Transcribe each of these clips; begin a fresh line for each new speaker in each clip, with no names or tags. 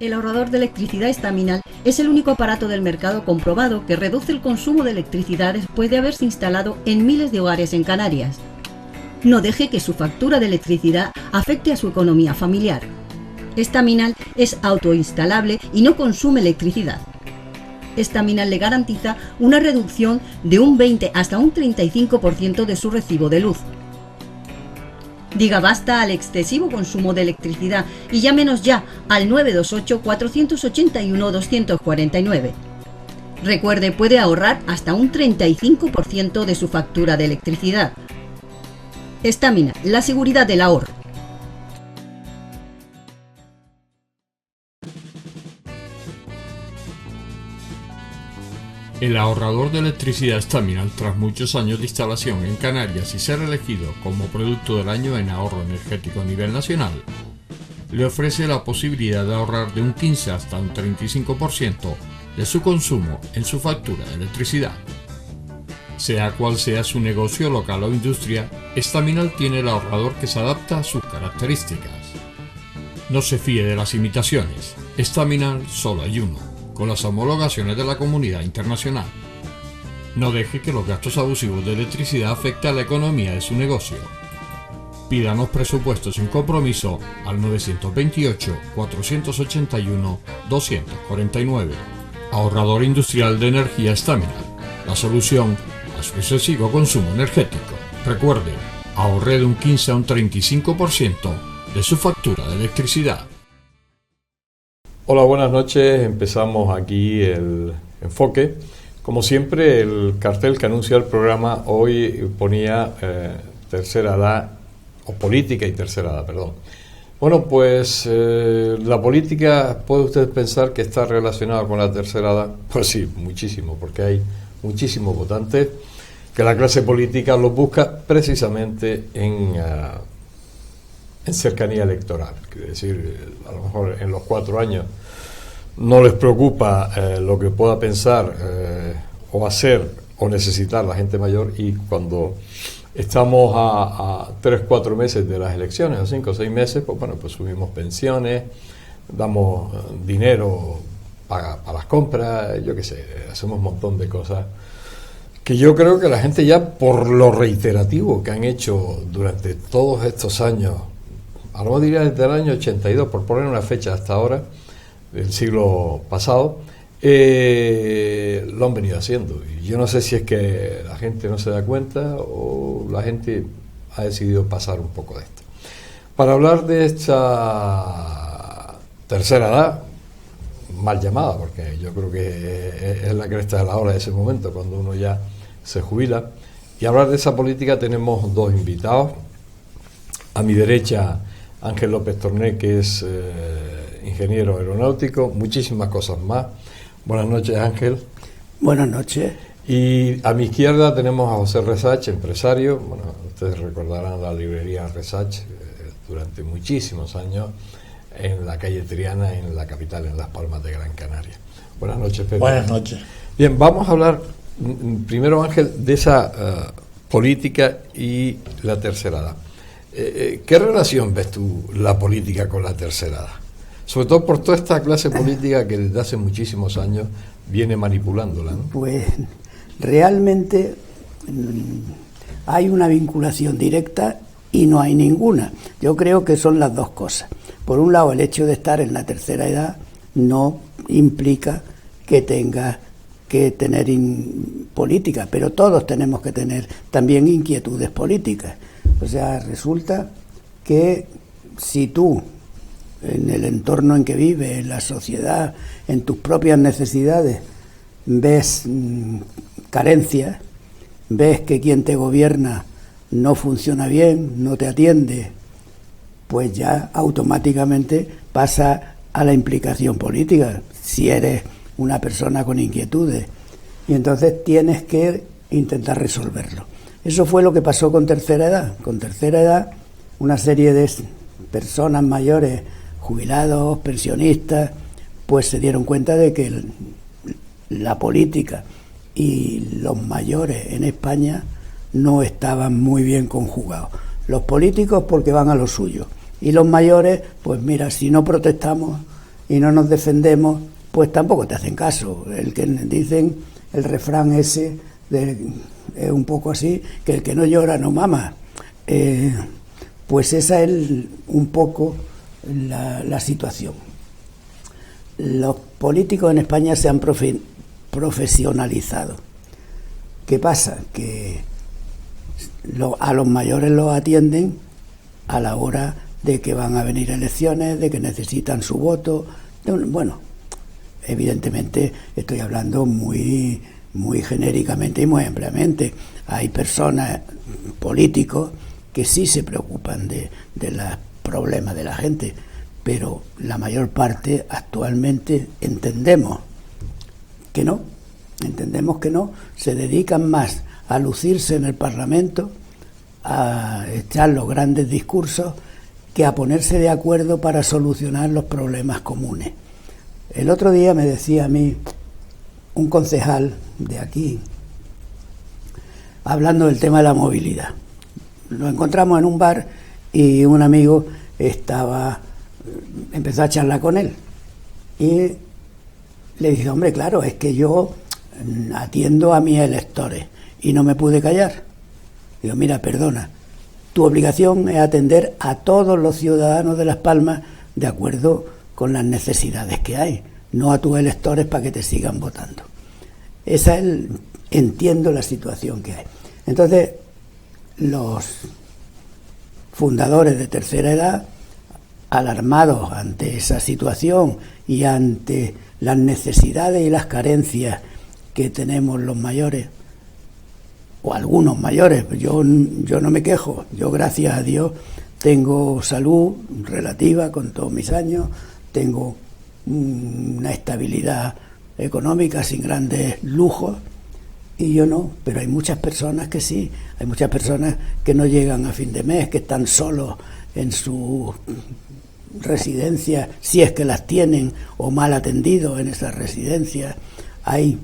El ahorrador de electricidad Estaminal es el único aparato del mercado comprobado que reduce el consumo de electricidad después de haberse instalado en miles de hogares en Canarias. No deje que su factura de electricidad afecte a su economía familiar. Estaminal es autoinstalable y no consume electricidad. Estaminal le garantiza una reducción de un 20 hasta un 35% de su recibo de luz. Diga basta al excesivo consumo de electricidad y llámenos ya al 928-481-249. Recuerde, puede ahorrar hasta un 35% de su factura de electricidad. Estaminal, la seguridad del ahorro.
El ahorrador de electricidad Estaminal, tras muchos años de instalación en Canarias y ser elegido como producto del año en ahorro energético a nivel nacional, le ofrece la posibilidad de ahorrar de un 15 hasta un 35% de su consumo en su factura de electricidad. Sea cual sea su negocio local o industria, Estaminal tiene el ahorrador que se adapta a sus características. No se fíe de las imitaciones, Estaminal solo hay uno, con las homologaciones de la comunidad internacional. No deje que los gastos abusivos de electricidad afecten a la economía de su negocio. Pídanos presupuestos sin compromiso al 928-481-249. Ahorrador industrial de energía Estaminal, la solución a su excesivo consumo energético. Recuerde, ahorre de un 15 a un 35% de su factura de electricidad.
Hola, buenas noches. Empezamos aquí el enfoque. Como siempre, el cartel que anuncia el programa hoy ponía tercera edad, o política y tercera edad, perdón. Bueno, pues la política, ¿puede usted pensar que está relacionada con la tercera edad? Pues sí, muchísimo, porque hay muchísimos votantes que la clase política los busca precisamente en cercanía electoral. Quiere decir, a lo mejor en los 4 años no les preocupa lo que pueda pensar o hacer o necesitar la gente mayor, y cuando estamos a 3-4 meses de las elecciones, a 5 o 6 meses, pues bueno, pues subimos pensiones, damos dinero para las compras, yo qué sé, hacemos un montón de cosas que yo creo que la gente ya, por lo reiterativo que han hecho durante todos estos años, a lo mejor diría desde el año 82, por poner una fecha hasta ahora, del siglo pasado, lo han venido haciendo. Y yo no sé si es que la gente no se da cuenta o la gente ha decidido pasar un poco de esto. Para hablar de esta tercera edad, mal llamada, porque yo creo que es la cresta de la ola de ese momento, cuando uno ya se jubila, y hablar de esa política tenemos 2 invitados. A mi derecha, Ángel López Torné, que es ingeniero aeronáutico, muchísimas cosas más. Buenas noches, Ángel.
Buenas noches.
Y a mi izquierda tenemos a José Resach, empresario. Bueno, ustedes recordarán la librería Resach durante muchísimos años en la calle Triana, en la capital, en Las Palmas de Gran Canaria. Buenas noches, Pedro.
Buenas noches.
Bien, vamos a hablar primero, Ángel, de esa política y la tercera edad. ¿Qué relación ves tú la política con la tercera edad? Sobre todo por toda esta clase política que desde hace muchísimos años viene manipulándola, ¿no?
Pues realmente hay una vinculación directa y no hay ninguna. Yo creo que son las dos cosas. Por un lado, el hecho de estar en la tercera edad no implica que tengas que tener política, pero todos tenemos que tener también inquietudes políticas. O sea, resulta que si tú, en el entorno en que vives, en la sociedad, en tus propias necesidades, ves carencias, ves que quien te gobierna no funciona bien, no te atiende, pues ya automáticamente pasa a la implicación política, si eres una persona con inquietudes. Y entonces tienes que intentar resolverlo. Eso fue lo que pasó con tercera edad. Con tercera edad, una serie de personas mayores, jubilados, pensionistas, pues se dieron cuenta de que la política y los mayores en España no estaban muy bien conjugados. Los políticos porque van a lo suyo, y los mayores, pues mira, si no protestamos y no nos defendemos, pues tampoco te hacen caso. El que dicen el refrán ese es un poco así, que el que no llora no mama. Pues esa es un poco la situación. Los políticos en España se han profesionalizado. ¿Qué pasa? Que a los mayores los atienden a la hora de que van a venir elecciones, de que necesitan su voto. Bueno, evidentemente estoy hablando muy genéricamente y muy ampliamente. Hay personas, políticos, que sí se preocupan de los problemas de la gente, pero la mayor parte actualmente entendemos que no, se dedican más a lucirse en el Parlamento, a echar los grandes discursos, que a ponerse de acuerdo para solucionar los problemas comunes. El otro día me decía a mí un concejal de aquí, hablando del tema de la movilidad. Lo encontramos en un bar y un amigo empezó a charlar con él. Y le dije, hombre, claro, es que yo atiendo a mis electores y no me pude callar. Digo, mira, perdona, tu obligación es atender a todos los ciudadanos de Las Palmas de acuerdo con las necesidades que hay, no a tus electores para que te sigan votando. Entiendo la situación que hay. Entonces, los fundadores de Tercera Edad, alarmados ante esa situación y ante las necesidades y las carencias que tenemos los mayores, o algunos mayores, yo no me quejo, yo gracias a Dios tengo salud relativa con todos mis años, tengo una estabilidad económica sin grandes lujos, y yo no, pero hay muchas personas que sí, hay muchas personas que no llegan a fin de mes, que están solos en su residencia, si es que las tienen, o mal atendidos en esas residencias. Hay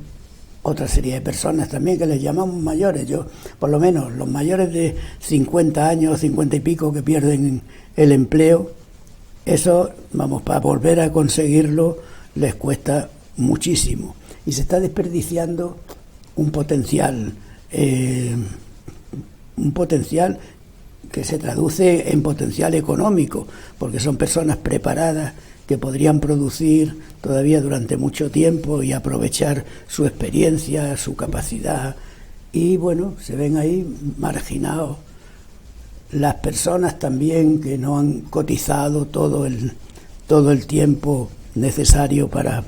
otra serie de personas también que les llamamos mayores. Yo, por lo menos, los mayores de 50 años, 50 y pico, que pierden el empleo, eso, vamos, para volver a conseguirlo les cuesta muchísimo. Y se está desperdiciando un potencial que se traduce en potencial económico, porque son personas preparadas que podrían producir todavía durante mucho tiempo y aprovechar su experiencia, su capacidad, y bueno, se ven ahí marginados. Las personas también que no han cotizado todo el tiempo necesario para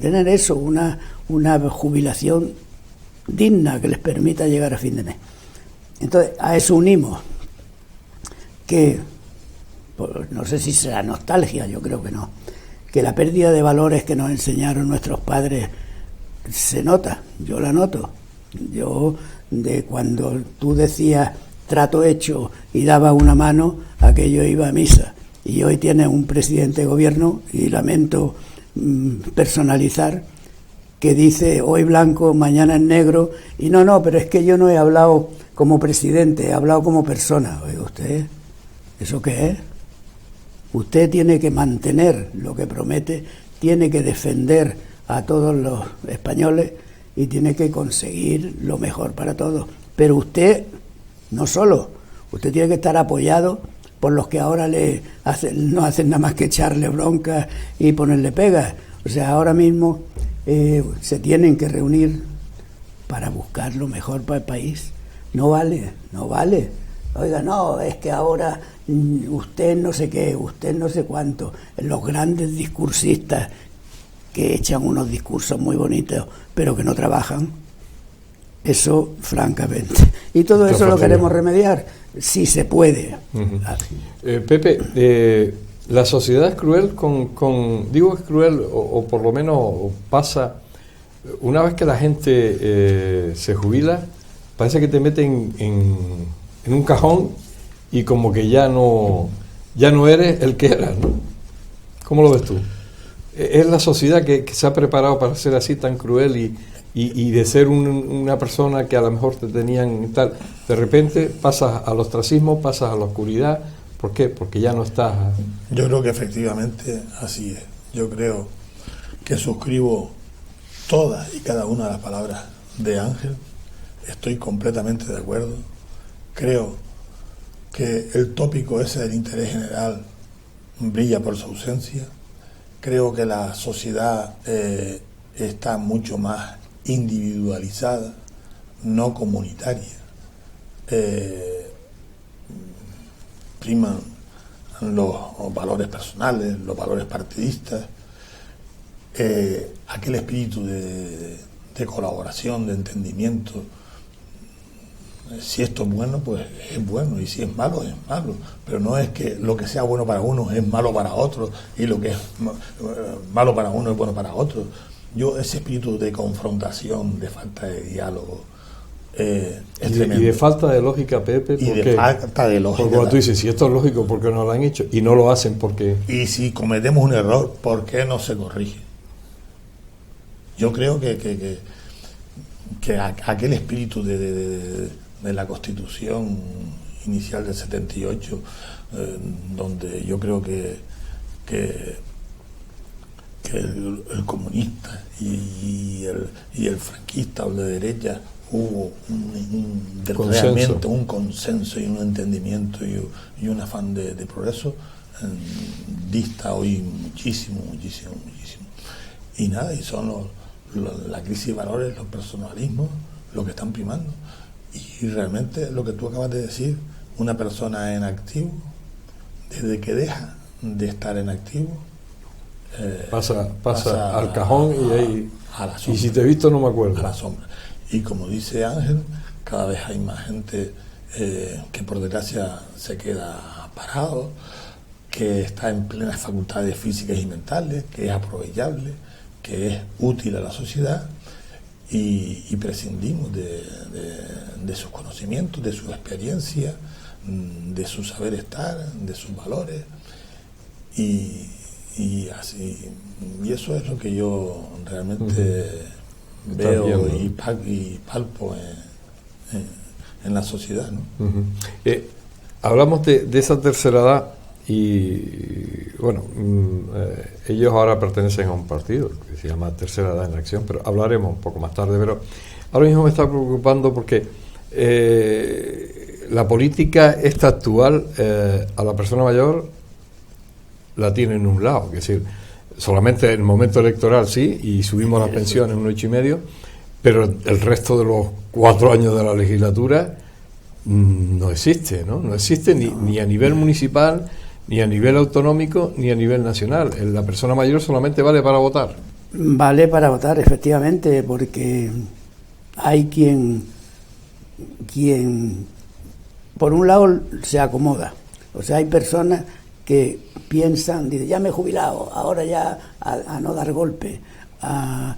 tener eso, una jubilación digna que les permita llegar a fin de mes. Entonces, a eso unimos que, no sé si será nostalgia, yo creo que no, que la pérdida de valores que nos enseñaron nuestros padres se nota, yo la noto. Yo, de cuando tú decías trato hecho y daba una mano, aquello iba a misa. Y hoy tienes un presidente de gobierno, y lamento personalizar, que dice hoy blanco, mañana es negro, y no, pero es que yo no he hablado como presidente, he hablado como persona. Oiga, usted, ¿eso qué es? Usted tiene que mantener lo que promete, tiene que defender a todos los españoles y tiene que conseguir lo mejor para todos. Pero usted, no solo, usted tiene que estar apoyado por los que ahora no hacen nada más que echarle bronca y ponerle pegas. O sea, ahora mismo se tienen que reunir para buscar lo mejor para el país. No vale. Oiga, no, es que ahora usted no sé qué, usted no sé cuánto. Los grandes discursistas que echan unos discursos muy bonitos, pero que no trabajan. Eso, francamente. Y todo eso lo queremos remediar, si se puede.
Pepe, la sociedad es cruel digo es cruel, o por lo menos pasa, una vez que la gente se jubila, parece que te meten en un cajón y como que ya no eres el que eras, ¿no? ¿Cómo lo ves tú? ¿Es la sociedad que se ha preparado para ser así tan cruel y de ser una persona que a lo mejor te tenían tal, de repente pasas al ostracismo, pasas a la oscuridad? ¿Por qué? Porque ya no estás...
Yo creo que efectivamente así es. Yo creo que suscribo todas y cada una de las palabras de Ángel. Estoy completamente de acuerdo. Creo que el tópico ese del interés general brilla por su ausencia. Creo que la sociedad está mucho más individualizada, no comunitaria. Priman los valores personales, los valores partidistas, aquel espíritu de colaboración, de entendimiento. Si esto es bueno, pues es bueno, y si es malo, es malo. Pero no es que lo que sea bueno para uno es malo para otro, y lo que es malo para uno es bueno para otro. Yo, ese espíritu de confrontación, de falta de diálogo, es tremendo.
Y de falta de lógica, Pepe,
y de falta de lógica.
Porque cuando tú dices, si esto es lógico, ¿por qué no lo han hecho? Y no lo hacen porque...
Y si cometemos un error, ¿por qué no se corrige? Yo creo que aquel espíritu de la Constitución inicial del 78, donde yo creo que el comunista y el franquista o el de derecha hubo realmente un consenso y un entendimiento y un afán de progreso, dista hoy muchísimo. Y nada, y son la crisis de valores, los personalismos, lo que están primando. Y realmente lo que tú acabas de decir, una persona en activo, desde que deja de estar en activo,
pasa al cajón y ahí
a la sombra.
Y si te he visto no me acuerdo.
A la sombra. Y como dice Ángel, cada vez hay más gente que por desgracia se queda parado, que está en plenas facultades físicas y mentales, que es aprovechable, que es útil a la sociedad, y prescindimos de sus conocimientos, de su experiencia, de su saber estar, de sus valores, y así. Y eso es lo que yo realmente veo y palpo en la sociedad, ¿no?
Hablamos de esa tercera edad y bueno, ellos ahora pertenecen a un partido que se llama Tercera Edad en Acción, pero hablaremos un poco más tarde. Pero ahora mismo me está preocupando porque la política esta actual a la persona mayor la tiene en un lado, es decir, solamente en el momento electoral sí, y subimos las pensiones un 8,5, pero el resto de los 4 años de la legislatura no existe, ¿no? No existe ni a nivel municipal, ni a nivel autonómico, ni a nivel nacional. La persona mayor solamente vale para votar.
Vale para votar, efectivamente, porque hay quien por un lado se acomoda. O sea, hay personas que piensan, dicen, ya me he jubilado, ahora ya a no dar golpe, a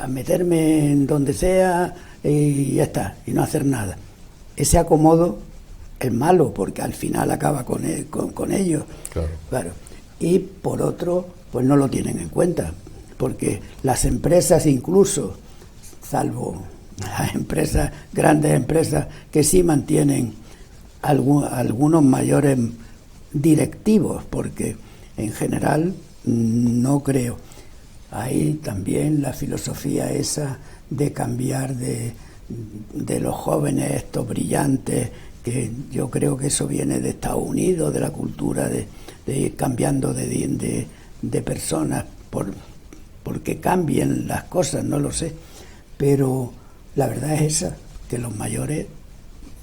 meterme en donde sea y ya está, y no hacer nada. Ese acomodo es malo porque al final acaba con ellos. Claro. Y por otro, pues no lo tienen en cuenta, porque las empresas incluso, salvo las empresas, grandes empresas que sí mantienen algunos mayores directivos, porque en general no creo. Hay también la filosofía esa de cambiar de los jóvenes estos brillantes, que yo creo que eso viene de Estados Unidos, de la cultura de ir cambiando de personas porque cambien las cosas, no lo sé, pero la verdad es esa, que los mayores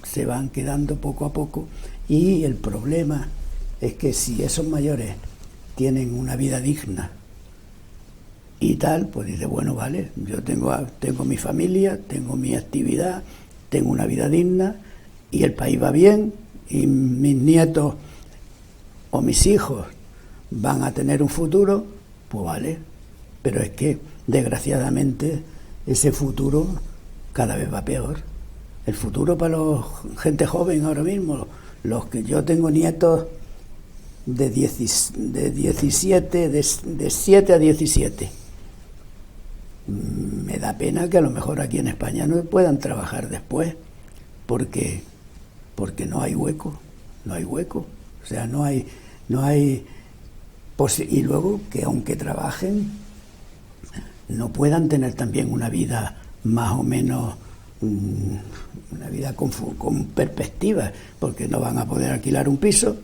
se van quedando poco a poco, y el problema es que si esos mayores tienen una vida digna y tal, pues dice, bueno, vale, yo tengo mi familia, tengo mi actividad, tengo una vida digna y el país va bien y mis nietos o mis hijos van a tener un futuro, pues vale, pero es que desgraciadamente ese futuro cada vez va peor. El futuro para la gente joven ahora mismo, los que yo tengo nietos de 7 a 17. Me da pena que a lo mejor aquí en España no puedan trabajar después, porque no hay hueco, o sea, no hay Y luego que aunque trabajen, no puedan tener también una vida más o menos, una vida con perspectiva, porque no van a poder alquilar un piso,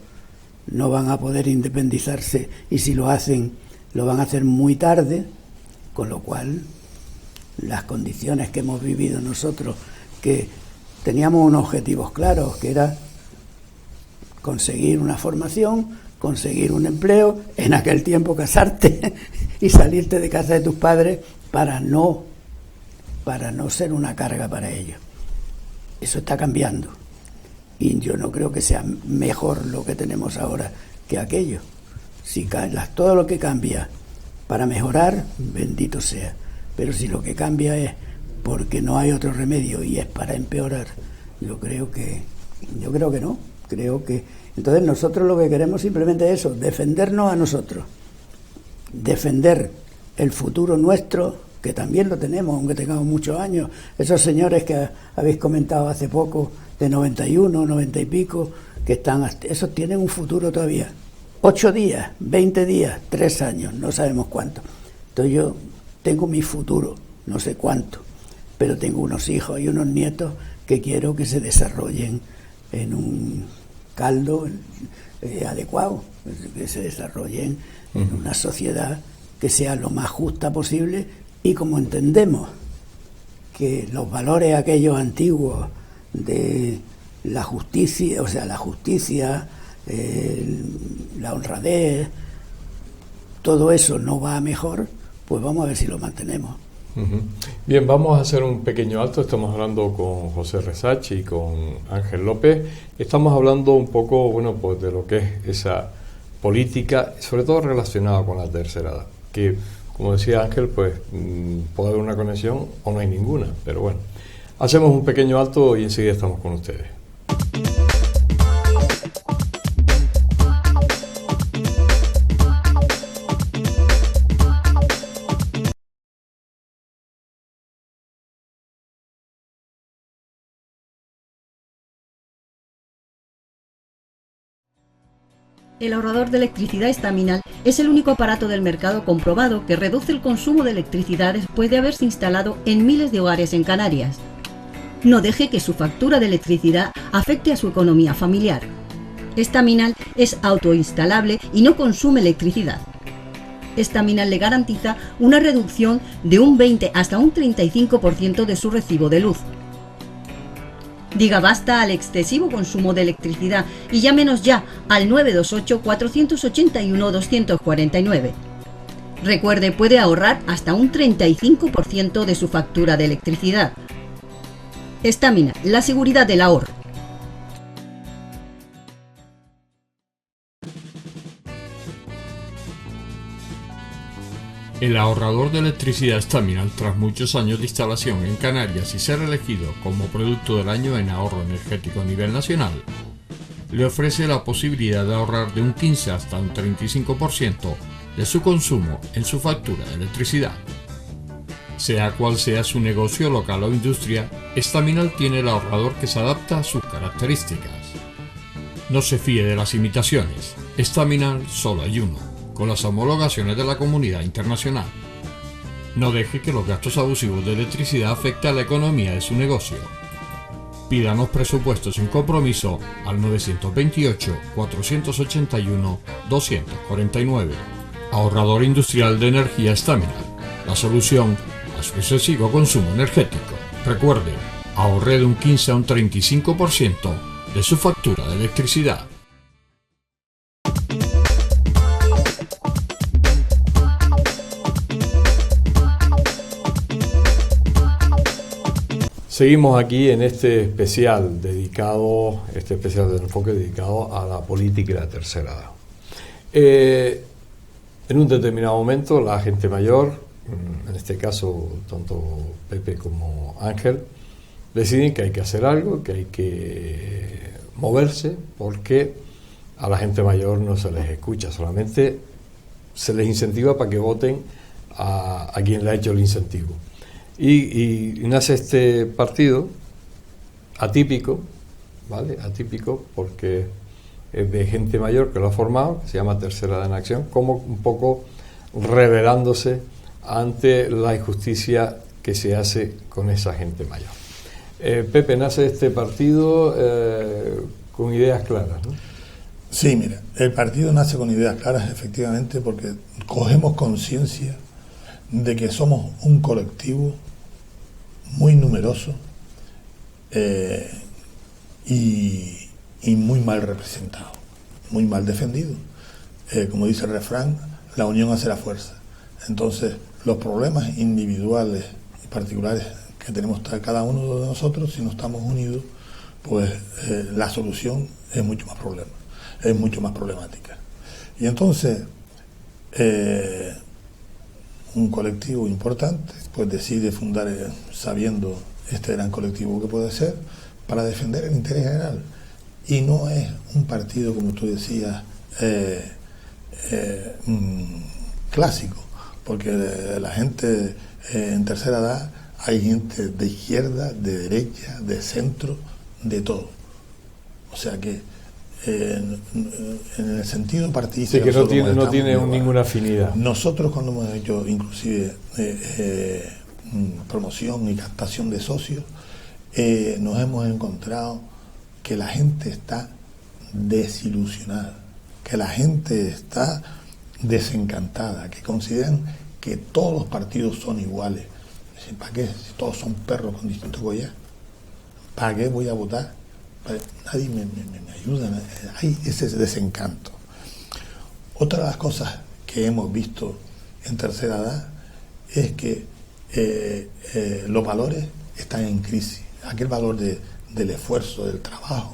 no van a poder independizarse, y si lo hacen, lo van a hacer muy tarde, con lo cual las condiciones que hemos vivido nosotros, que teníamos unos objetivos claros, que era conseguir una formación, conseguir un empleo, en aquel tiempo casarte y salirte de casa de tus padres para no ser una carga para ellos. Eso está cambiando y yo no creo que sea mejor lo que tenemos ahora que aquello. Si todo lo que cambia para mejorar, bendito sea, pero si lo que cambia es porque no hay otro remedio y es para empeorar, yo creo que no. Creo que entonces nosotros lo que queremos simplemente es eso, defendernos a nosotros, defender el futuro nuestro, que también lo tenemos, aunque tengamos muchos años. Esos señores que habéis comentado hace poco, de 91, 90 y pico, que esos tienen un futuro todavía. 8 días, 20 días, 3 años, no sabemos cuánto. Entonces yo tengo mi futuro, no sé cuánto, pero tengo unos hijos y unos nietos que quiero que se desarrollen en un caldo adecuado, que se desarrollen en una sociedad que sea lo más justa posible, y como entendemos que los valores aquellos antiguos de la justicia, o sea, la justicia, la honradez, todo eso no va a mejor, pues vamos a ver si lo mantenemos.
Bien, vamos a hacer un pequeño alto. Estamos hablando con José Resach y con Ángel López. Estamos hablando un poco, bueno, pues de lo que es esa política, sobre todo relacionada con la tercera edad, que, como decía Ángel, pues puede haber una conexión o no hay ninguna, pero bueno, hacemos un pequeño alto y enseguida estamos con ustedes.
El ahorrador de electricidad estaminal es el único aparato del mercado comprobado que reduce el consumo de electricidad después de haberse instalado en miles de hogares en Canarias. No deje que su factura de electricidad afecte a su economía familiar. Estaminal es autoinstalable y no consume electricidad. Estaminal le garantiza una reducción de un 20 hasta un 35% de su recibo de luz. Diga basta al excesivo consumo de electricidad y llámenos ya al 928-481-249. Recuerde, puede ahorrar hasta un 35% de su factura de electricidad. Estaminal, la seguridad del ahorro.
El ahorrador de electricidad Estaminal, tras muchos años de instalación en Canarias y ser elegido como producto del año en ahorro energético a nivel nacional, le ofrece la posibilidad de ahorrar de un 15 hasta un 35% de su consumo en su factura de electricidad. Sea cual sea su negocio local o industria, Estaminal tiene el ahorrador que se adapta a sus características. No se fíe de las imitaciones, Estaminal solo hay uno, con las homologaciones de la comunidad internacional. No deje que los gastos abusivos de electricidad afecten a la economía de su negocio. Pídanos presupuestos sin compromiso al 928-481-249. Ahorrador industrial de energía Estaminal, la solución a su excesivo consumo energético. Recuerde, ahorre de un 15 a un 35% de su factura de electricidad.
Seguimos aquí en este especial de enfoque dedicado a la política y la tercera edad. En un determinado momento la gente mayor, en este caso tanto Pepe como Ángel, deciden que hay que hacer algo, que hay que moverse, porque a la gente mayor no se les escucha, solamente se les incentiva para que voten a quien le ha hecho el incentivo. Y nace este partido atípico, ¿vale? Atípico porque de gente mayor que lo ha formado, que se llama Tercera Edad en Acción, como un poco rebelándose ante la injusticia que se hace con esa gente mayor. Pepe, nace este partido con ideas claras, ¿no?
Sí, mira, el partido nace con ideas claras, efectivamente, porque cogemos conciencia de que somos un colectivo muy numeroso y muy mal representado, muy mal defendido. Como dice el refrán, la unión hace la fuerza. Entonces, los problemas individuales y particulares que tenemos cada uno de nosotros, si no estamos unidos, pues la solución es mucho más problemática. Y entonces, un colectivo importante pues decide fundar, sabiendo este gran colectivo que puede ser, para defender el interés general. Y no es un partido, como tú decías, clásico, porque la gente en tercera edad, hay gente de izquierda, de derecha, de centro, de todo. O sea que en el sentido partidista,
sí, que no tiene ninguna afinidad.
Nosotros, cuando hemos hecho inclusive promoción y captación de socios, nos hemos encontrado que la gente está desilusionada, que la gente está desencantada, que consideran que todos los partidos son iguales. Dicen, ¿para qué? Si todos son perros con distintos collares, ¿para qué voy a votar? Nadie me ayuda. Hay ese desencanto. Otra de las cosas que hemos visto en tercera edad es que los valores están en crisis. Aquel valor del esfuerzo, del trabajo,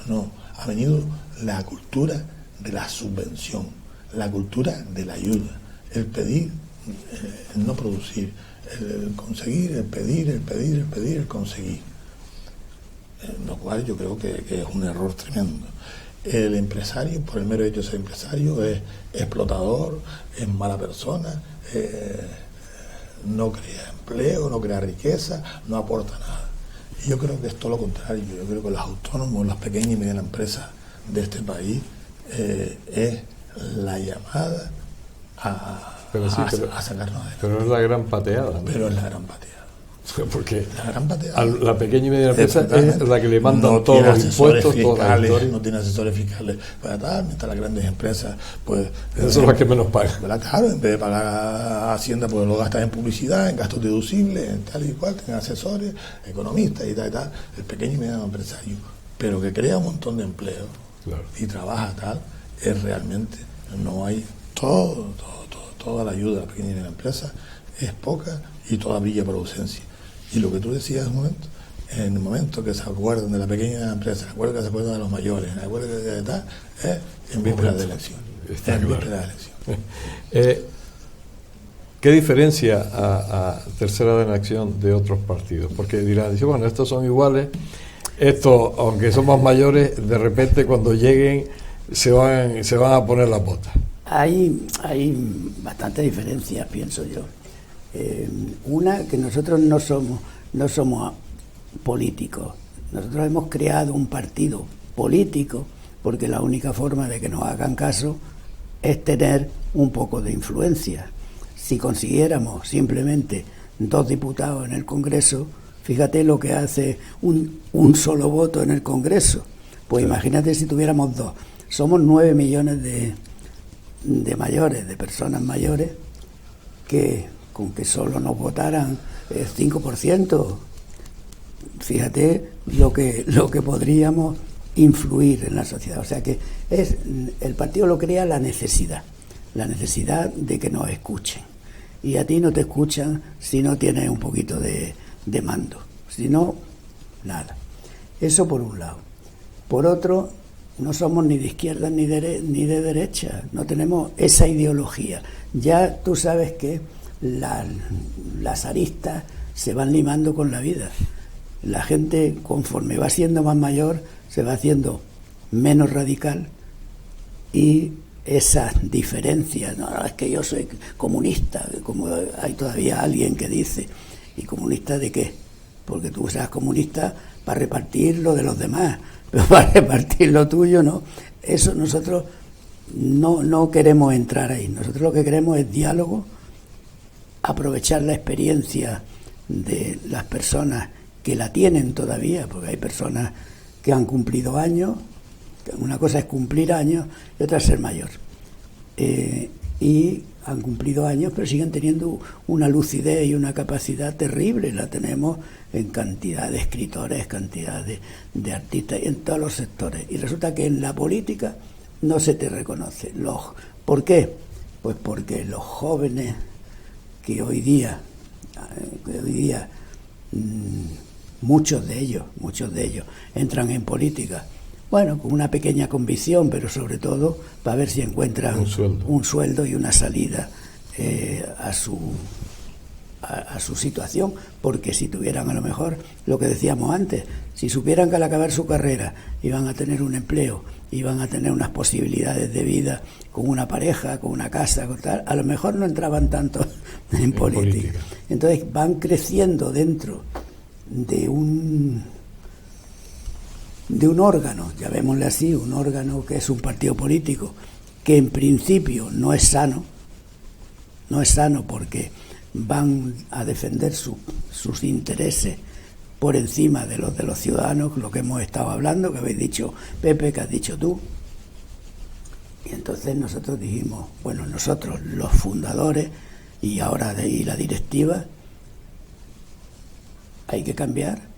no. Ha venido la cultura de la subvención, la cultura de la ayuda, el pedir, el no producir, el conseguir, el pedir, el conseguir. Lo cual yo creo que es un error tremendo. El empresario, por el mero hecho de ser empresario, es explotador, es mala persona, no crea empleo, no crea riqueza, no aporta nada. Y yo creo que es todo lo contrario. Yo creo que los autónomos, las pequeñas y medianas empresas de este país es la llamada a sacarnos de.
Pero es la gran pateada, ¿no?
Pero es la gran pateada.
Porque
la gran pateada.
La pequeña y mediana empresa es la que le mandan todos los impuestos,
fiscales, no tiene asesores fiscales para tal, mientras las grandes empresas, pues
esas son las que menos pagan.
Claro, en vez de pagar a Hacienda, pues lo gastan en publicidad, en gastos deducibles, en tal y cual, tienen asesores, economistas y tal. El pequeño y mediano empresario, pero que crea un montón de empleo, claro, y trabaja tal, es realmente, no hay toda la ayuda de la pequeña y mediana empresa es poca y toda brilla por ausencia. Y lo que tú decías en el momento que se acuerdan de la pequeña empresa, que se acuerdan de los mayores, que tal, en vísperas de elección.
¿Qué diferencia a Tercera Edad en Acción de otros partidos? Porque dirán, bueno, estos son iguales, estos, aunque son más mayores, de repente cuando lleguen se van a poner las botas.
Hay bastantes diferencias, pienso yo. Una, que nosotros no somos políticos. Nosotros hemos creado un partido político porque la única forma de que nos hagan caso es tener un poco de influencia. Si consiguiéramos simplemente 2 diputados en el Congreso, fíjate lo que hace un solo voto en el Congreso. Pues sí. Imagínate si tuviéramos 2. Somos 9 millones de mayores, de personas mayores, que con que solo nos votaran 5%, fíjate lo que podríamos influir en la sociedad. O sea que el partido lo crea la necesidad de que nos escuchen. Y a ti no te escuchan si no tienes un poquito de mando. Si no, nada. Eso por un lado. Por otro, no somos ni de izquierda ni de derecha. No tenemos esa ideología. Ya tú sabes que las aristas se van limando con la vida. La gente, conforme va siendo más mayor, se va haciendo menos radical, y esas diferencias, no, es que yo soy comunista, como hay todavía alguien que dice, ¿y comunista de qué? Porque tú seas comunista para repartir lo de los demás, pero para repartir lo tuyo no. Eso nosotros no queremos entrar ahí. Nosotros lo que queremos es diálogo, aprovechar la experiencia de las personas que la tienen todavía, porque hay personas que han cumplido años. Una cosa es cumplir años y otra es ser mayor. Y han cumplido años, pero siguen teniendo una lucidez y una capacidad terrible. La tenemos en cantidad de escritores, cantidad de artistas, en todos los sectores. Y resulta que en la política no se te reconoce. ¿Por qué? Pues porque los jóvenes que hoy día muchos de ellos entran en política, bueno, con una pequeña convicción, pero sobre todo para ver si encuentran un sueldo y una salida a su situación, porque si tuvieran a lo mejor lo que decíamos antes, si supieran que al acabar su carrera iban a tener un empleo, iban a tener unas posibilidades de vida con una pareja, con una casa, con tal, a lo mejor no entraban tanto en política. Entonces van creciendo dentro de un órgano, llamémosle así, un órgano que es un partido político, que en principio no es sano porque van a defender sus intereses por encima de los ciudadanos, lo que hemos estado hablando, que habéis dicho Pepe, que has dicho tú. Y entonces nosotros dijimos, bueno, nosotros los fundadores y ahora de ahí la directiva, hay que cambiar.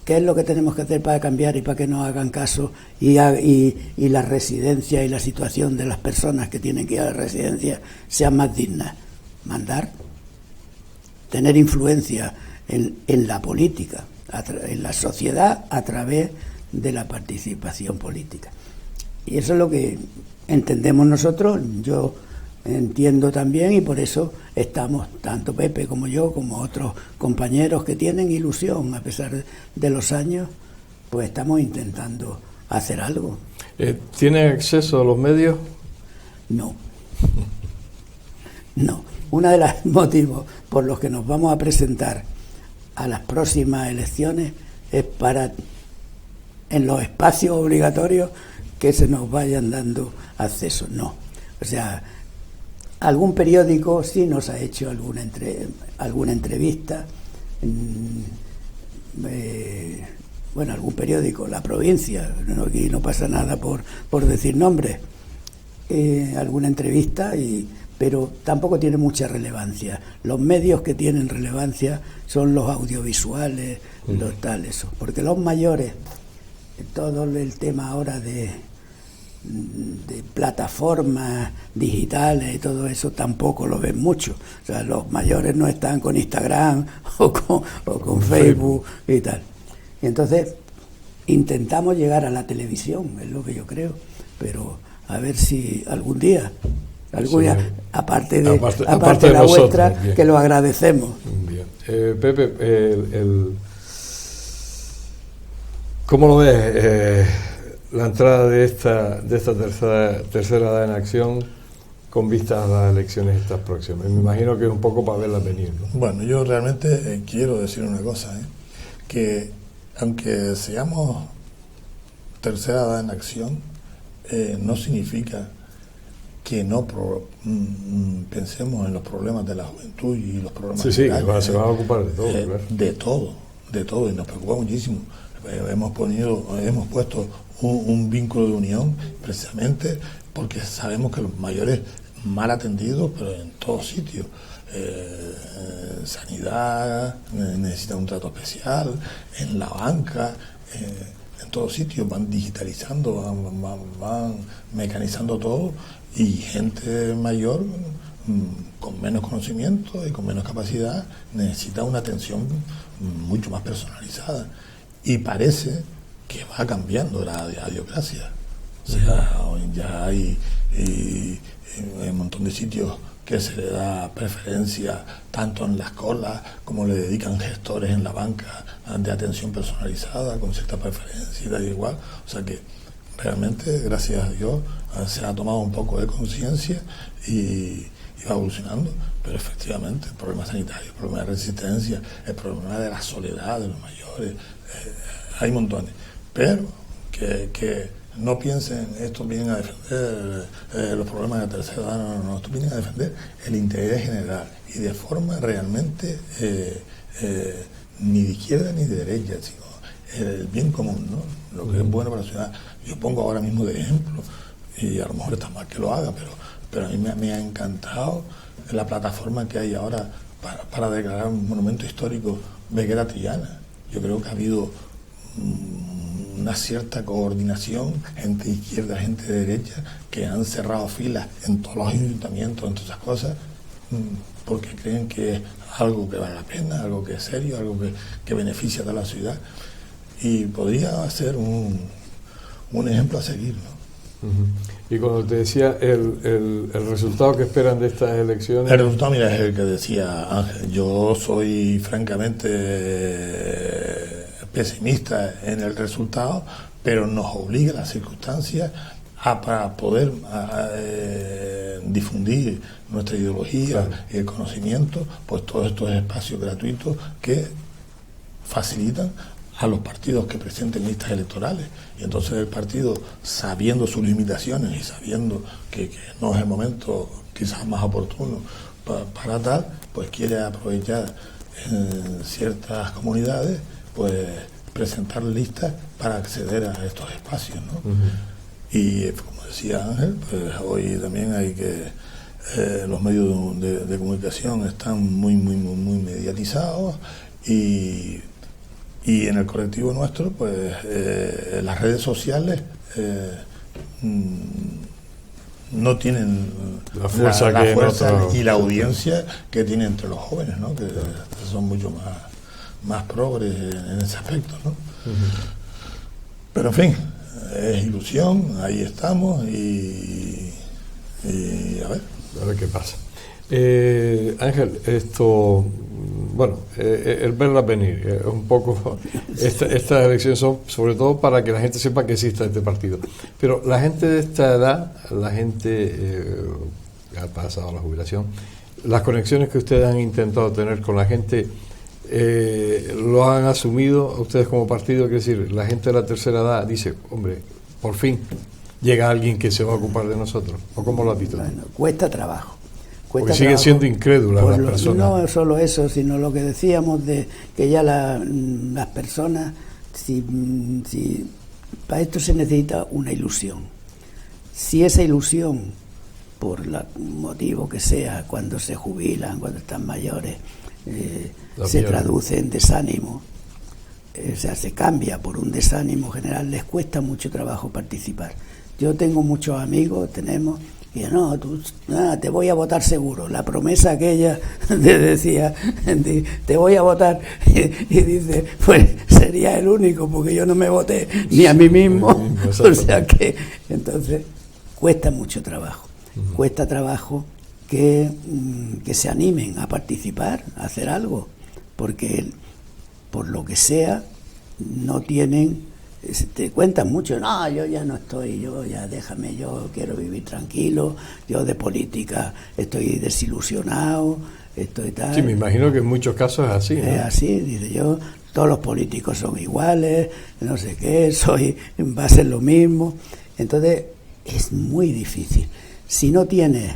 ¿Qué es lo que tenemos que hacer para cambiar y para que nos hagan caso y la residencia y la situación de las personas que tienen que ir a la residencia sean más dignas? Mandar, tener influencia en la política, en la sociedad a través de la participación política. Y eso es lo que entendemos nosotros, yo entiendo también, y por eso estamos, tanto Pepe como yo, como otros compañeros que tienen ilusión a pesar de los años, pues estamos intentando hacer algo.
¿Tiene acceso a los medios?
No. Uno de los motivos por los que nos vamos a presentar a las próximas elecciones es para, en los espacios obligatorios, que se nos vayan dando acceso. No. O sea, algún periódico sí nos ha hecho alguna entrevista. Bueno, algún periódico, La Provincia, aquí no pasa nada por decir nombres, alguna entrevista, pero tampoco tiene mucha relevancia. Los medios que tienen relevancia son los audiovisuales, los tales, porque los mayores, todo el tema ahora de plataformas digitales y todo eso tampoco lo ven mucho. O sea, los mayores no están con Instagram o con Facebook y tal. Y entonces intentamos llegar a la televisión, es lo que yo creo, pero a ver si algún día, aparte de la vuestra, bien, que lo agradecemos.
Bien. Pepe, ¿cómo lo ves? La entrada de esta tercera edad en acción con vistas a las elecciones estas próximas. Me imagino que es un poco para verlas venir, ¿no?
Bueno, yo realmente quiero decir una cosa, que aunque seamos tercera edad en acción, no significa que no pensemos en los problemas de la juventud y los problemas
se van a ocupar de todo, claro. de todo, y nos preocupa muchísimo. Hemos puesto un vínculo de unión precisamente porque sabemos que los mayores mal atendidos, pero en todos sitios, sanidad necesitan un trato especial, en la banca, en todos sitios van digitalizando, van mecanizando todo, y gente mayor con menos conocimiento y con menos capacidad necesita una atención mucho más personalizada, y parece que va cambiando la idiosincrasia. O sea, ya hay un montón de sitios que se le da preferencia tanto en las colas como le dedican gestores en la banca de atención personalizada con cierta preferencia y da igual. O sea que realmente, gracias a Dios, se ha tomado un poco de conciencia y va evolucionando, pero efectivamente el problema sanitario, el problema de resistencia, el problema de la soledad de los mayores,
hay montones, pero que no piensen, estos vienen a defender los problemas de la tercera edad, no, estos vienen a defender el interés general y de forma realmente ni de izquierda ni de derecha, sino el bien común, ¿no? Lo que es bueno para la ciudad. Yo pongo ahora mismo de ejemplo, y a lo mejor está mal que lo haga, pero a mí me ha encantado la plataforma que hay ahora para declarar un monumento histórico Beguera Triana. Yo creo que ha habido una cierta coordinación entre izquierda, gente de derecha, que han cerrado filas en todos los ayuntamientos, en todas esas cosas, porque creen que es algo que vale la pena, algo que es serio, algo que beneficia a toda la ciudad, y podría ser un ejemplo a seguir, ¿no?
Y cuando te decía el resultado que esperan de estas elecciones...
El resultado, mira, es el que decía Ángel. Yo soy francamente pesimista en el resultado, pero nos obliga las circunstancias para poder difundir nuestra ideología, claro, y el conocimiento, pues todos estos espacios gratuitos que facilitan a los partidos que presenten listas electorales. Y entonces el partido, sabiendo sus limitaciones y sabiendo que no es el momento quizás más oportuno para tal, pues quiere aprovechar en ciertas comunidades, pues presentar listas para acceder a estos espacios, ¿no? Y como decía Ángel, pues hoy también hay que los medios de comunicación están muy mediatizados, y en el colectivo nuestro, pues las redes sociales no tienen la fuerza y la audiencia que tienen entre los jóvenes, ¿no? Que son mucho más progres en ese aspecto, ¿no? Pero en fin, es ilusión, ahí estamos, y a ver
qué pasa. Ángel, esto, bueno, el verlas venir, es un poco, estas elecciones son sobre todo para que la gente sepa que existe este partido, pero la gente de esta edad, la gente que ha pasado la jubilación, las conexiones que ustedes han intentado tener con la gente, lo han asumido ustedes como partido, es decir, la gente de la tercera edad dice, hombre, por fin llega alguien que se va a ocupar de nosotros, ¿o cómo lo has visto?
Bueno, cuesta trabajo.
Porque siguen siendo incrédulas las personas.
No solo eso, sino lo que decíamos de que ya las personas, si para esto se necesita una ilusión. Si esa ilusión, por el motivo que sea, cuando se jubilan, cuando están mayores, se traduce en desánimo, o sea, se cambia por un desánimo general, les cuesta mucho trabajo participar. Yo tengo muchos amigos, y no, te voy a votar seguro. La promesa aquella te decía, te voy a votar, y dice, pues sería el único, porque yo no me voté ni a mí mismo. O sea que, entonces, cuesta mucho trabajo. Cuesta trabajo que se animen a participar, a hacer algo, porque por lo que sea, no tienen... Te cuentan mucho, no, yo ya no estoy, yo ya déjame, yo quiero vivir tranquilo, yo de política estoy desilusionado, estoy tal.
Sí, me imagino que en muchos casos es así, ¿no?
Es así, dice yo, todos los políticos son iguales, no sé qué, va a ser lo mismo. Entonces, es muy difícil. Si no tienes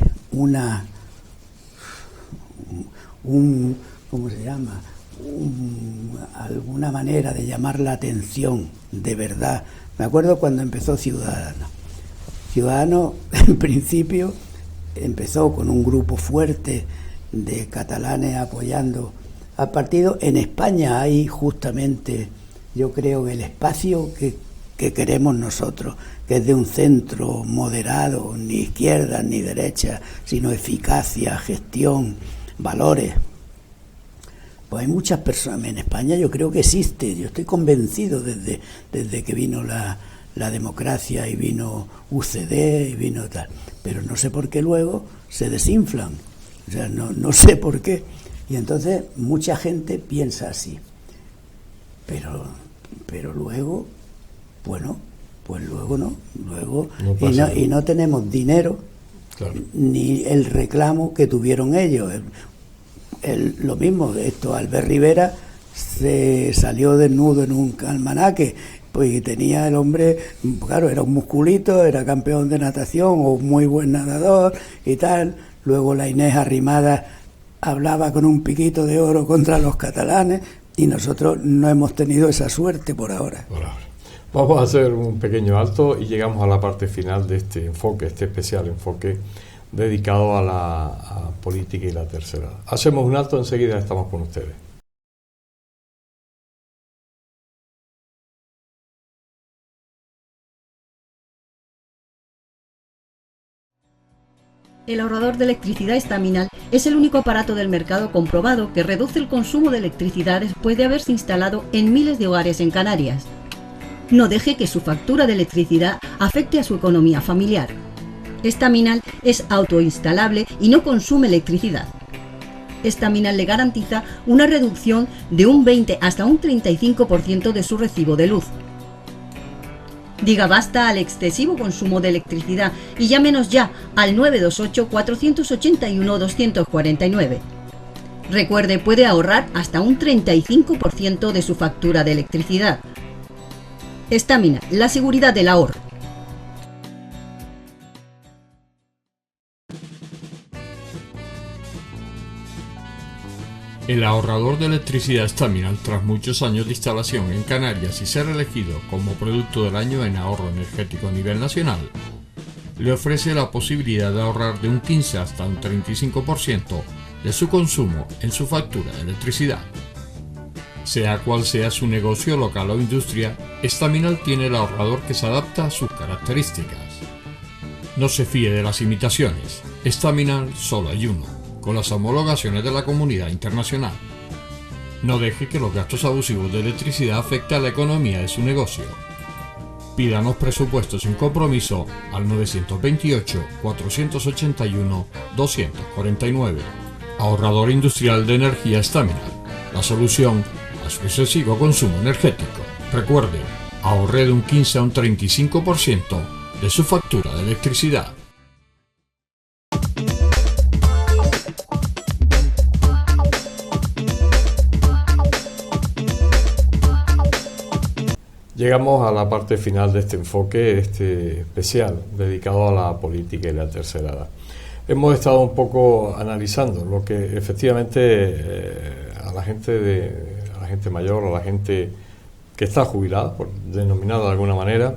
¿cómo se llama? Alguna manera de llamar la atención de verdad. Me acuerdo cuando empezó Ciudadanos, en principio empezó con un grupo fuerte de catalanes apoyando al partido. En España hay justamente, yo creo, el espacio que queremos nosotros, que es de un centro moderado, ni izquierda ni derecha, sino eficacia, gestión, valores. Pues hay muchas personas en España, yo creo que existe, yo estoy convencido desde que vino la democracia y vino UCD y vino tal, pero no sé por qué luego se desinflan, o sea, no sé por qué, y entonces mucha gente piensa así, pero luego, bueno, pues luego y no tenemos dinero, claro, ni el reclamo que tuvieron ellos. Lo mismo, Albert Rivera se salió desnudo en un almanaque, pues tenía el hombre, claro, era un musculito, era campeón de natación o muy buen nadador y tal. Luego la Inés Arrimada hablaba con un piquito de oro contra los catalanes y nosotros no hemos tenido esa suerte por ahora.
Vamos a hacer un pequeño alto y llegamos a la parte final de este enfoque, este especial enfoque dedicado a la política y la tercera edad. Hacemos un alto, enseguida estamos con ustedes.
El ahorrador de electricidad estaminal es el único aparato del mercado comprobado que reduce el consumo de electricidad después de haberse instalado en miles de hogares en Canarias. No deje que su factura de electricidad afecte a su economía familiar. Estaminal es autoinstalable y no consume electricidad. Estaminal le garantiza una reducción de un 20 hasta un 35% de su recibo de luz. Diga basta al excesivo consumo de electricidad y llámenos ya al 928-481-249. Recuerde, puede ahorrar hasta un 35% de su factura de electricidad. Estaminal, la seguridad del ahorro.
El ahorrador de electricidad Estaminal, tras muchos años de instalación en Canarias y ser elegido como producto del año en ahorro energético a nivel nacional, le ofrece la posibilidad de ahorrar de un 15 hasta un 35% de su consumo en su factura de electricidad. Sea cual sea su negocio local o industria, Estaminal tiene el ahorrador que se adapta a sus características. No se fíe de las imitaciones, Estaminal solo hay uno, con las homologaciones de la comunidad internacional. No deje que los gastos abusivos de electricidad afecten a la economía de su negocio. Pídanos presupuestos sin compromiso al 928-481-249. Ahorrador industrial de energía Estaminal, la solución a su excesivo consumo energético. Recuerde, ahorre de un 15 a un 35% de su factura de electricidad.
Llegamos a la parte final de este enfoque, este especial, dedicado a la política y la tercera edad. Hemos estado un poco analizando lo que efectivamente a la gente mayor, a la gente que está jubilada, por denominado de alguna manera,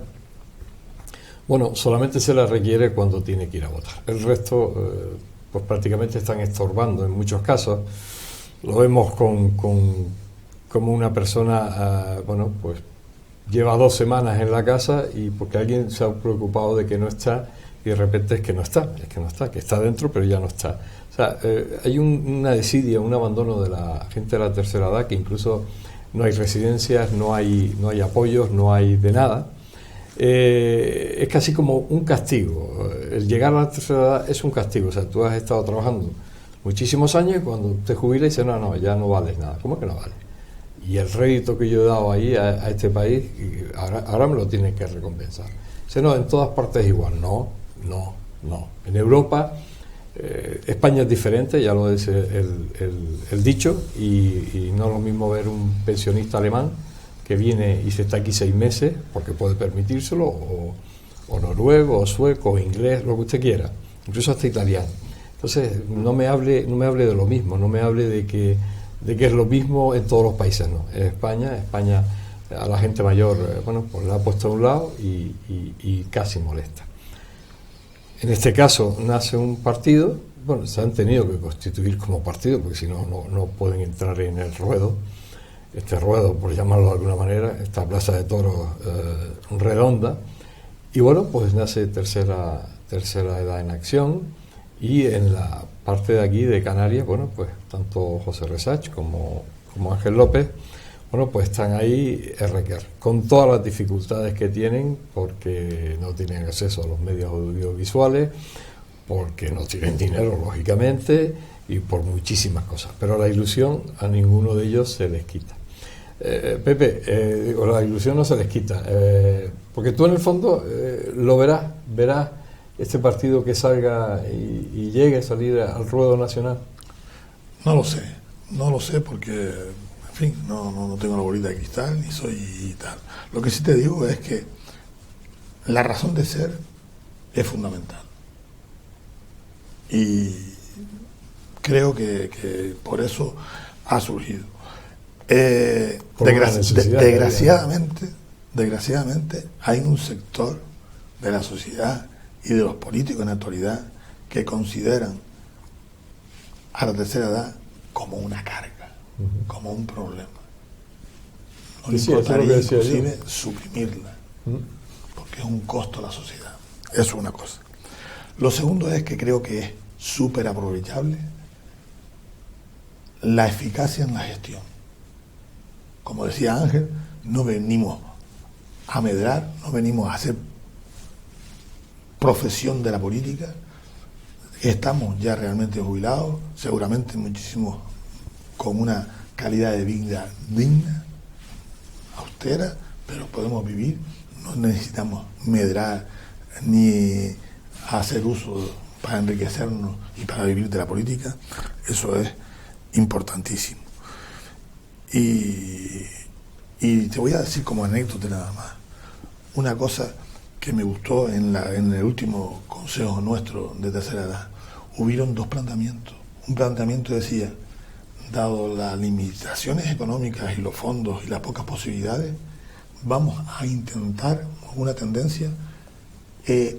bueno, solamente se la requiere cuando tiene que ir a votar. El resto, pues prácticamente están estorbando en muchos casos. Lo vemos como una persona, bueno, pues lleva 2 semanas en la casa y porque alguien se ha preocupado de que no está y de repente es que no está, que está dentro pero ya no está. O sea, hay una desidia, un abandono de la gente de la tercera edad, que incluso no hay residencias, no hay apoyos, no hay de nada. Es casi como un castigo. El llegar a la tercera edad es un castigo. O sea, tú has estado trabajando muchísimos años y cuando te jubilas dices, no, ya no vales nada. ¿Cómo que no vale? Y el rédito que yo he dado ahí a este país, ahora me lo tienen que recompensar. Dice, no, en todas partes igual. No. En Europa, España es diferente, ya lo dice el dicho, y no es lo mismo ver un pensionista alemán que viene y se está aquí 6 meses, porque puede permitírselo, o noruego, o sueco, o inglés, lo que usted quiera, incluso hasta italiano. Entonces, no me hable de lo mismo, no me hable de que es lo mismo en todos los países, no. En España a la gente mayor, bueno, pues la ha puesto a un lado y casi molesta. En este caso nace un partido, bueno, se han tenido que constituir como partido, porque si no pueden entrar en el ruedo, este ruedo, por llamarlo de alguna manera, esta plaza de toros redonda, y bueno, pues nace tercera edad en acción, y en la parte de aquí de Canarias, bueno, pues tanto José Resach como Ángel López, bueno, pues están ahí con todas las dificultades que tienen, porque no tienen acceso a los medios audiovisuales, porque no tienen dinero, lógicamente, y por muchísimas cosas. Pero la ilusión a ninguno de ellos se les quita. Pepe, la ilusión no se les quita, porque tú en el fondo lo verás este partido que salga y llegue a salir al ruedo nacional.
No lo sé porque, en En fin, no tengo la bolita de cristal ni soy tal. Lo que sí te digo es que la razón de ser es fundamental. Y creo que por eso ha surgido. Desgraciadamente hay un sector de la sociedad y de los políticos en la actualidad que consideran a la tercera edad como una carga, como un problema. No le importaría inclusive suprimirla, porque es un costo a la sociedad. Eso es una cosa. Lo segundo es que creo que es súper aprovechable la eficacia en la gestión. Como decía Ángel, no venimos a medrar, no venimos a hacer profesión de la política. Estamos ya realmente jubilados, seguramente muchísimos con una calidad de vida digna, austera, pero podemos vivir, no necesitamos medrar ni hacer uso para enriquecernos y para vivir de la política. Eso es importantísimo. Y te voy a decir como anécdota nada más, una cosa que me gustó en el último consejo nuestro de tercera edad. Hubieron dos planteamientos. Un planteamiento decía, dado las limitaciones económicas y los fondos y las pocas posibilidades, vamos a intentar, una tendencia,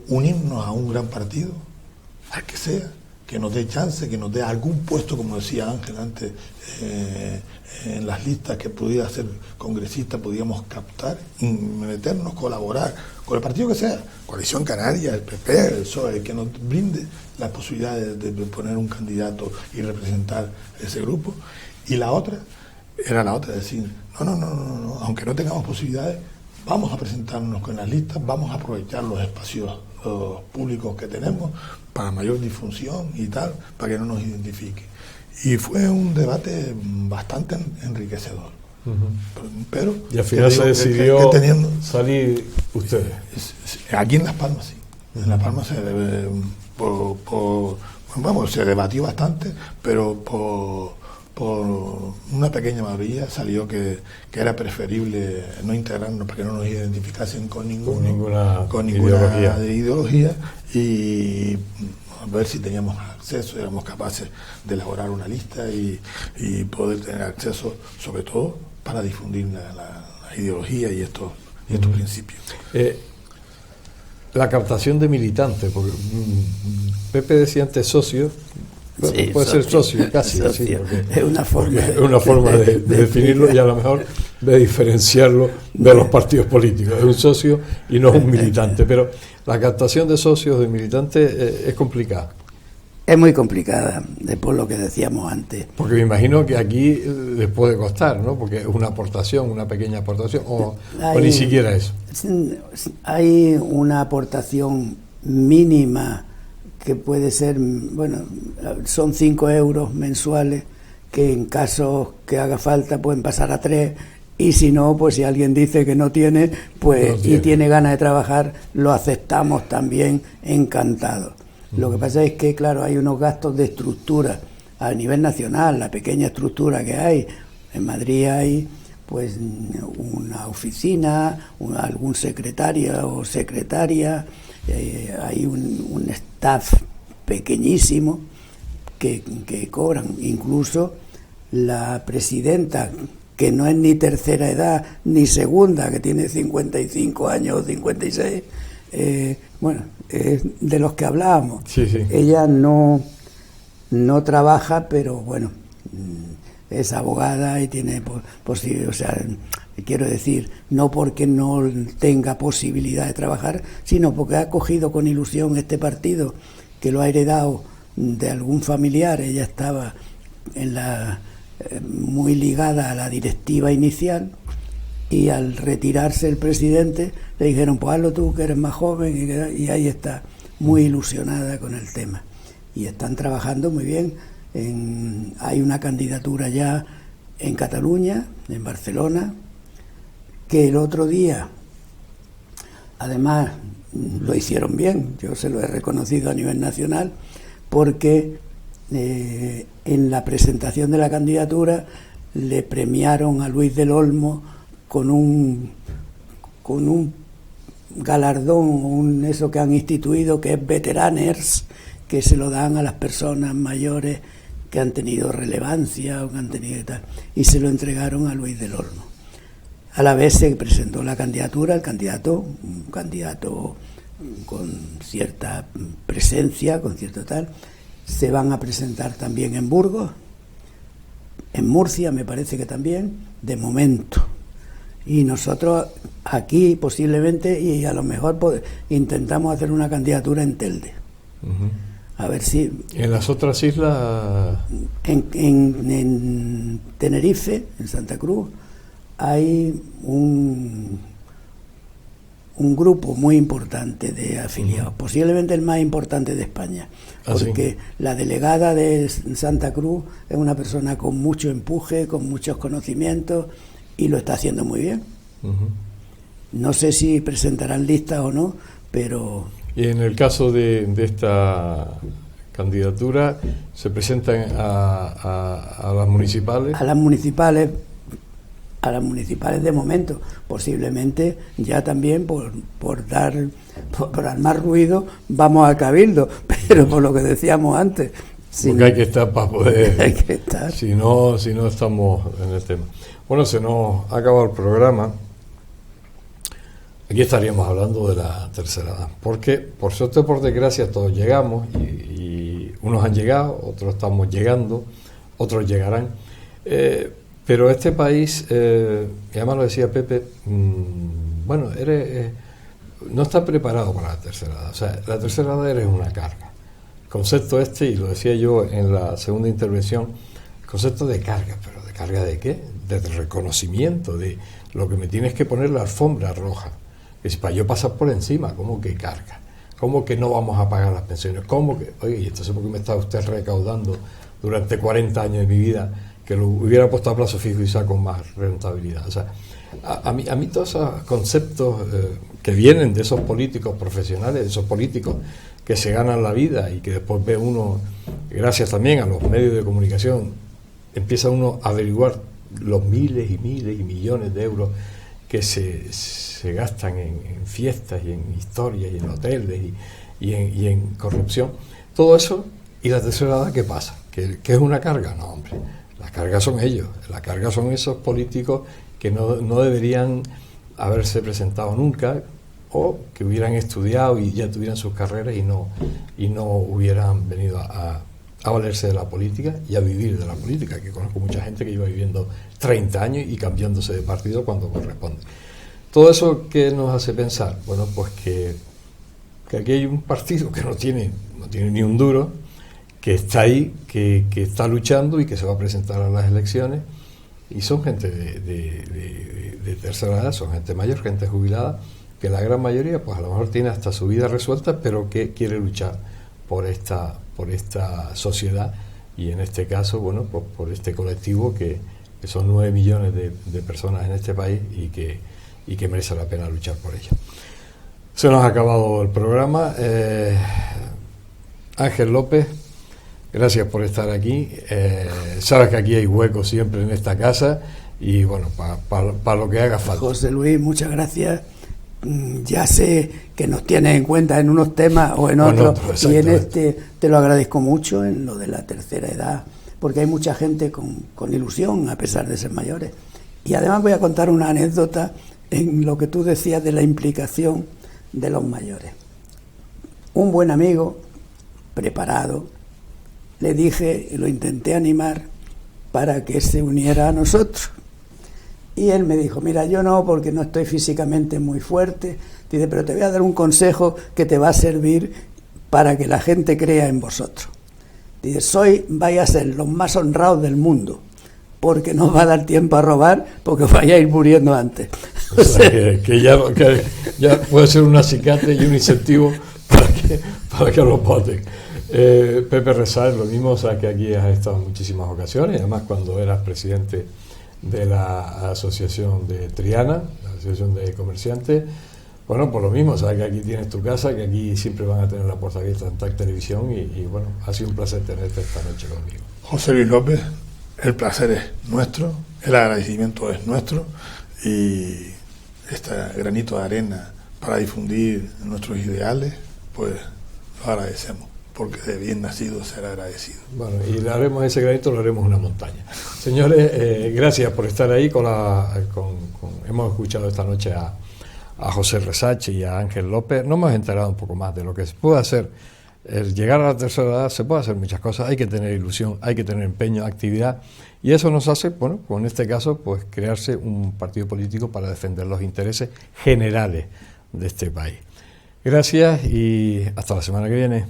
unirnos a un gran partido, al que sea, que nos dé chance, que nos dé algún puesto, como decía Ángel antes, en las listas que pudiera ser congresista, podíamos captar, y meternos, colaborar con el partido que sea, Coalición Canaria, el PP, el PSOE, que nos brinde la posibilidad de poner un candidato y representar ese grupo. Y la otra, decir, no, aunque no tengamos posibilidades, vamos a presentarnos con las listas, vamos a aprovechar los espacios públicos que tenemos para mayor difusión y tal, para que no nos identifique. Y fue un debate bastante enriquecedor. Pero
y al final se decidió salir ustedes.
Aquí en Las Palmas, sí. En Las Palmas se debatió bastante, pero por una pequeña mayoría salió que era preferible no integrarnos para que no nos identificasen con ninguna ideología y a ver si teníamos acceso, éramos capaces de elaborar una lista y poder tener acceso, sobre todo para difundir la ideología y estos principios.
La captación de militantes, porque Pepe decía antes socio. Sí, puede ser socio casi,
socio.
Así,
es una
forma de definirlo y a lo mejor de diferenciarlo de los partidos políticos. Es un socio y no es un militante, pero la captación de socios, de militantes, es complicada.
Es muy complicada, por lo que decíamos antes.
Porque me imagino que aquí les puede costar, ¿no? Porque es una aportación, una pequeña aportación, o ni siquiera eso.
Hay una aportación mínima que puede ser, son 5 euros mensuales, que en caso que haga falta pueden pasar a 3, y si no, pues si alguien dice que no tiene, y tiene ganas de trabajar, lo aceptamos también encantados. Lo que pasa es que, claro, hay unos gastos de estructura a nivel nacional, la pequeña estructura que hay. En Madrid hay pues una oficina, algún secretario o secretaria, hay un staff pequeñísimo que cobran. Incluso la presidenta, que no es ni tercera edad ni segunda, que tiene 55 años o 56, es de los que hablábamos.
Sí.
Ella no trabaja, pero bueno, es abogada y tiene posibilidad, o sea, quiero decir, no porque no tenga posibilidad de trabajar, sino porque ha cogido con ilusión este partido, que lo ha heredado de algún familiar. Ella estaba muy ligada a la directiva inicial, y al retirarse el presidente le dijeron, pues hazlo tú, que eres más joven, y ahí está, muy ilusionada con el tema. Y están trabajando muy bien. Hay una candidatura ya en Cataluña, en Barcelona, que el otro día, además, lo hicieron bien, yo se lo he reconocido a nivel nacional, porque en la presentación de la candidatura le premiaron a Luis del Olmo con un galardón, eso que han instituido, que es Veteraners, que se lo dan a las personas mayores que han tenido relevancia o que han tenido tal, y se lo entregaron a Luis del Olmo. A la vez se presentó la candidatura, un candidato con cierta presencia, con cierto tal. Se van a presentar también en Burgos, en Murcia me parece que también, de momento. Y nosotros aquí posiblemente, y a lo mejor intentamos hacer una candidatura en Telde. A ver si...
¿En las otras islas?
En Tenerife, en Santa Cruz, hay un grupo muy importante de afiliados, posiblemente el más importante de España, porque la delegada de Santa Cruz es una persona con mucho empuje, con muchos conocimientos, y lo está haciendo muy bien. No sé si presentarán listas o no, pero...
Y en el caso de esta candidatura, ¿se presentan a las municipales?
A las municipales de momento, posiblemente ya también por armar ruido vamos al cabildo, pero por lo que decíamos antes,
porque hay que estar para poder,
hay que estar.
Si no estamos en el tema. Bueno, se nos ha acabado el programa. Aquí estaríamos hablando de la tercera edad, porque por suerte o por desgracia todos llegamos, y unos han llegado, otros estamos llegando, otros llegarán, pero este país, y además lo decía Pepe, bueno, no está preparado para la tercera edad. O sea, la tercera edad eres una carga. El concepto y lo decía yo en la segunda intervención, el concepto de carga, pero ¿de carga de qué? De reconocimiento, de lo que me tienes que poner la alfombra roja. Es para yo pasar por encima. ¿Cómo que carga? ¿Cómo que no vamos a pagar las pensiones? ¿Cómo que? Oye, ¿y entonces por qué me está usted recaudando durante 40 años de mi vida, que lo hubiera puesto a plazo fijo y saco más rentabilidad? O sea, a mí todos esos conceptos que vienen de esos políticos profesionales, de esos políticos que se ganan la vida y que después ve uno, gracias también a los medios de comunicación, empieza uno a averiguar los miles y miles y millones de euros que se gastan en fiestas y en historias y en hoteles y en corrupción. Todo eso, y la tercera edad, ¿qué pasa? ¿Que es una carga? No, hombre, la carga son ellos, la carga son esos políticos que no deberían haberse presentado nunca, o que hubieran estudiado y ya tuvieran sus carreras y no hubieran venido a valerse de la política y a vivir de la política, que conozco mucha gente que lleva viviendo 30 años y cambiándose de partido cuando corresponde. Todo eso, ¿qué nos hace pensar? Bueno, pues que aquí hay un partido que no tiene ni un duro, que está ahí, que está luchando y que se va a presentar a las elecciones, y son gente de tercera edad, son gente mayor, gente jubilada, que la gran mayoría pues a lo mejor tiene hasta su vida resuelta, pero que quiere luchar por esta sociedad, y en este caso, bueno, pues por este colectivo que son 9 millones de personas en este país y que merece la pena luchar por ella. Se nos ha acabado el programa. Ángel López, gracias por estar aquí. Sabes que aquí hay hueco siempre en esta casa, y bueno, para lo que haga falta.
José Luis, muchas gracias. Ya sé que nos tienes en cuenta en unos temas o en otros, y en este te lo agradezco mucho, en lo de la tercera edad, porque hay mucha gente con ilusión a pesar de ser mayores. Y además voy a contar una anécdota en lo que tú decías de la implicación de los mayores. Un buen amigo, preparado, le dije, y lo intenté animar para que se uniera a nosotros. Y él me dijo, mira, yo no, porque no estoy físicamente muy fuerte. Dice, pero te voy a dar un consejo que te va a servir para que la gente crea en vosotros. Dice, vais a ser los más honrados del mundo, porque no os va a dar tiempo a robar, porque os vais a ir muriendo antes.
O sea, que ya puede ser un acicate y un incentivo para que los voten. Pepe Resáez, lo mismo, o sea, que aquí has estado en muchísimas ocasiones, además cuando eras presidente de la asociación de Triana, la asociación de comerciantes. Bueno, por lo mismo, sabes que aquí tienes tu casa, que aquí siempre van a tener la puerta abierta en TAC Televisión, y bueno, ha sido un placer tenerte esta noche conmigo.
José Luis López, el placer es nuestro, el agradecimiento es nuestro, y este granito de arena para difundir nuestros ideales, pues lo agradecemos, porque de bien nacido será agradecido.
Bueno, y le haremos ese granito, lo haremos una montaña. Señores, gracias por estar ahí. Hemos escuchado esta noche a José Resache y a Ángel López. Nos hemos enterado un poco más de lo que se puede hacer. El llegar a la tercera edad, se puede hacer muchas cosas, hay que tener ilusión, hay que tener empeño, actividad, y eso nos hace, bueno, con este caso, pues crearse un partido político para defender los intereses generales de este país. Gracias y hasta la semana que viene.